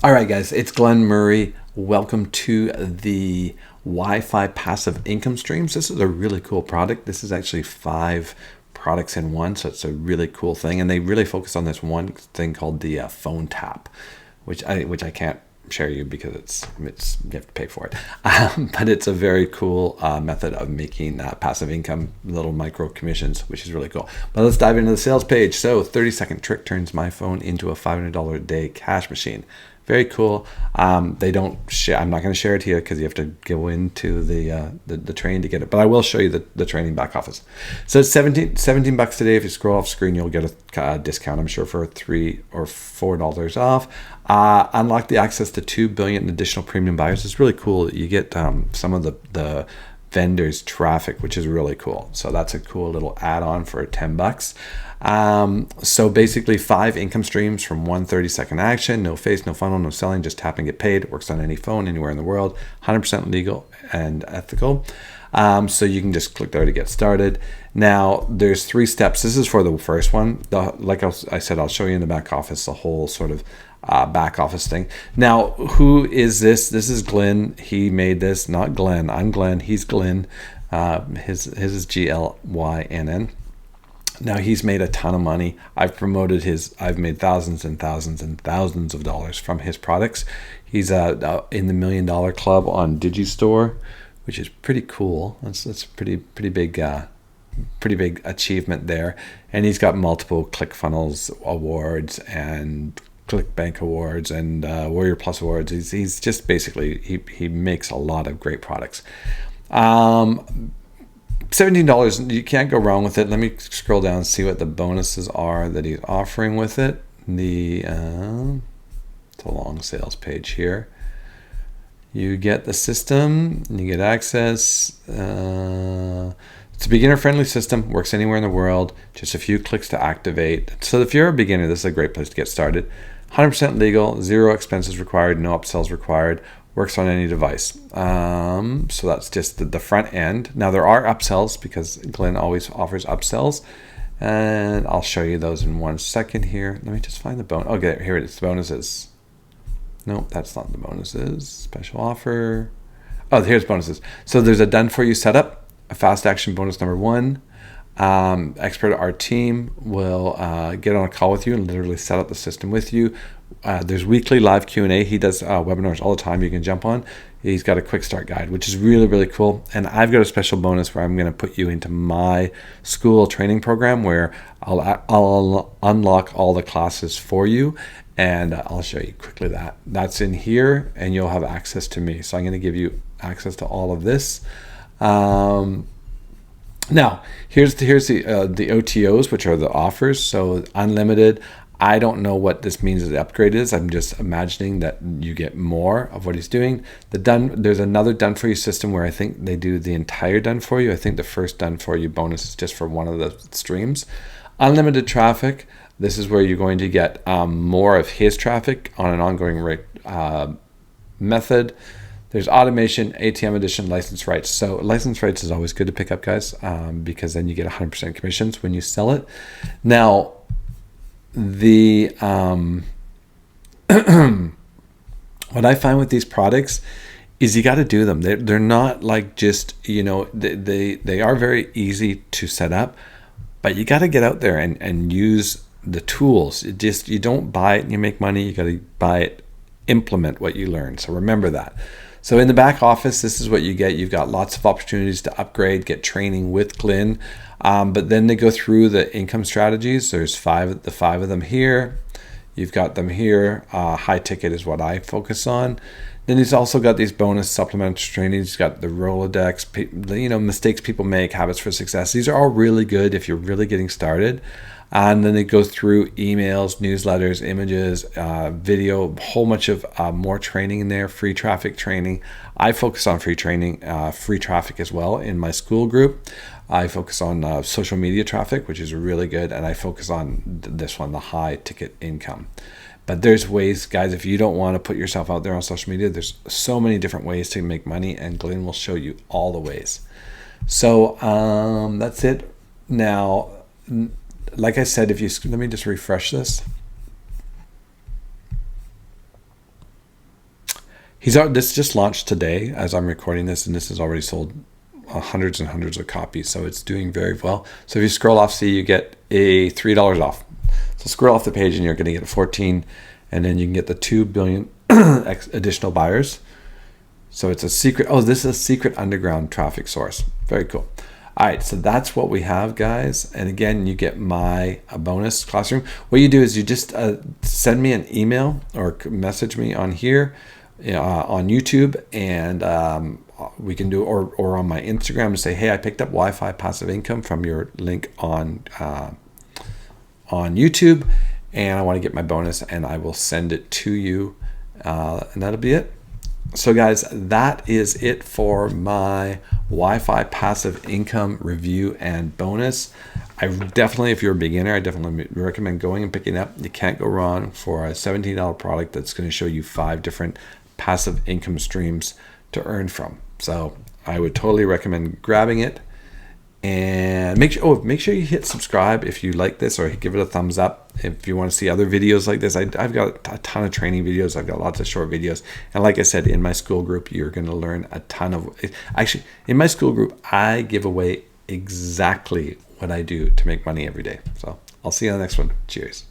All right, guys, it's Glen Murray. Welcome to the Wi-Fi Passive Income Streams. This is a really cool product. This is actually 5 products in one, so it's a really cool thing. And they really focus on this one thing called the phone tap, which I can't share you because it's you have to pay for it. But it's a very cool method of making passive income, little micro commissions, which is really cool. But let's dive into the sales page. So 30-second trick turns my phone into a $500 a day cash machine. Very cool. They don't share. I'm not going to share it here because you have to go into the training to get it. But I will show you the training back office. So it's 17 bucks today. If you scroll off screen, you'll get a discount. I'm sure for $3 or $4 off. Unlock the access to 2 billion additional premium buyers. It's really cool. You get some of the vendors traffic, which is really cool. So that's a cool little add-on for 10 bucks. So basically 5 income streams from one 30-second action, no face, no funnel, no selling, just tap and get paid. It works on any phone anywhere in the world, 100% legal and ethical. So you can just click there to get started. Now there's 3 steps. This is for the first one. Like I said, I'll show you in the back office, the whole sort of back office thing. Now, who is this? This is Glen. He made this, not Glen. I'm Glen. He's Glen. His is Glynn. Now he's made a ton of money. I've made thousands and thousands and thousands of dollars from his products. He's in the $1 Million Club on Digistore, which is pretty cool. That's a pretty big achievement there. And he's got multiple ClickFunnels awards and ClickBank awards and Warrior Plus awards. He's just basically he makes a lot of great products. $17, you can't go wrong with it. Let me scroll down and see what the bonuses are that he's offering with it. It's a long sales page here. You get the system, you get access. It's a beginner-friendly system, works anywhere in the world, just a few clicks to activate. So if you're a beginner, this is a great place to get started. 100% legal, 0 expenses required, no upsells required. Works on any device. So that's just the front end. Now there are upsells because Glen always offers upsells, and I'll show you those in 1 second here. Let me just find the bonus. Okay, here it is. The bonuses. Nope, that's not the bonuses. Special offer. Oh, here's bonuses. So there's a done for you setup, a fast action bonus number 1. Expert our team will get on a call with you and literally set up the system with you. There's weekly live Q&A. He does webinars all the time you can jump on. He's got a quick start guide, which is really, really cool. And I've got a special bonus where I'm going to put you into my school training program where I'll unlock all the classes for you. And I'll show you quickly that's in here, and you'll have access to me. So I'm going to give you access to all of this. Now, here's the OTOs, which are the offers. So unlimited. I don't know what this means as the upgrade is. I'm just imagining that you get more of what he's doing. There's another done for you system where I think they do the entire done for you. I think the first done for you bonus is just for one of the streams. Unlimited traffic. This is where you're going to get more of his traffic on an ongoing rate method. There's automation, ATM edition, license rights. So license rights is always good to pick up, guys, because then you get 100% commissions when you sell it. Now, the what I find with these products is you got to do them. They're not like just, they are very easy to set up, but you got to get out there and use the tools. You don't buy it and you make money. You got to buy it, implement what you learn. So remember that. So in the back office, this is what you get. You've got lots of opportunities to upgrade, get training with Glen. But then they go through the income strategies. There's 5 of them here. You've got them here. High ticket is what I focus on. Then he's also got these bonus supplementary trainings. He's got the Rolodex, mistakes people make, habits for success. These are all really good if you're really getting started. And then it goes through emails, newsletters, images, video, a whole bunch of more training in there, free traffic training. I focus on free training, free traffic as well in my school group. I focus on social media traffic, which is really good. And I focus on this one, the high ticket income. But there's ways, guys, if you don't want to put yourself out there on social media, there's so many different ways to make money, and Glen will show you all the ways. So that's it. Now, like I said, let me just refresh this. This just launched today as I'm recording this, and this has already sold hundreds and hundreds of copies. So it's doing very well. So if you scroll off, see you get a $3 off. So scroll off the page and you're going to get a 14, and then you can get the 2 billion additional buyers. So it's a secret. Oh, this is a secret underground traffic source. Very cool. All right, so that's what we have, guys. And again, you get my bonus classroom. What you do is you just send me an email or message me on here, on YouTube, and we can do, or on my Instagram, and say, hey, I picked up Wi-Fi Passive Income from your link on YouTube, and I want to get my bonus, and I will send it to you, and that'll be it. So guys, that is it for my Wi-Fi passive income review and bonus. I definitely, if you're a beginner, I definitely recommend going and picking it up. You can't go wrong for a $17 product that's going to show you 5 different passive income streams to earn from. So I would totally recommend grabbing it. And make sure you hit subscribe if you like this, or give it a thumbs up if you want to see other videos like this. I've got a ton of training videos. I've got lots of short videos, and like I said, in my school group, you're going to learn a ton of. Actually, in my school group, I give away exactly what I do to make money every day. So I'll see you on the next one. Cheers.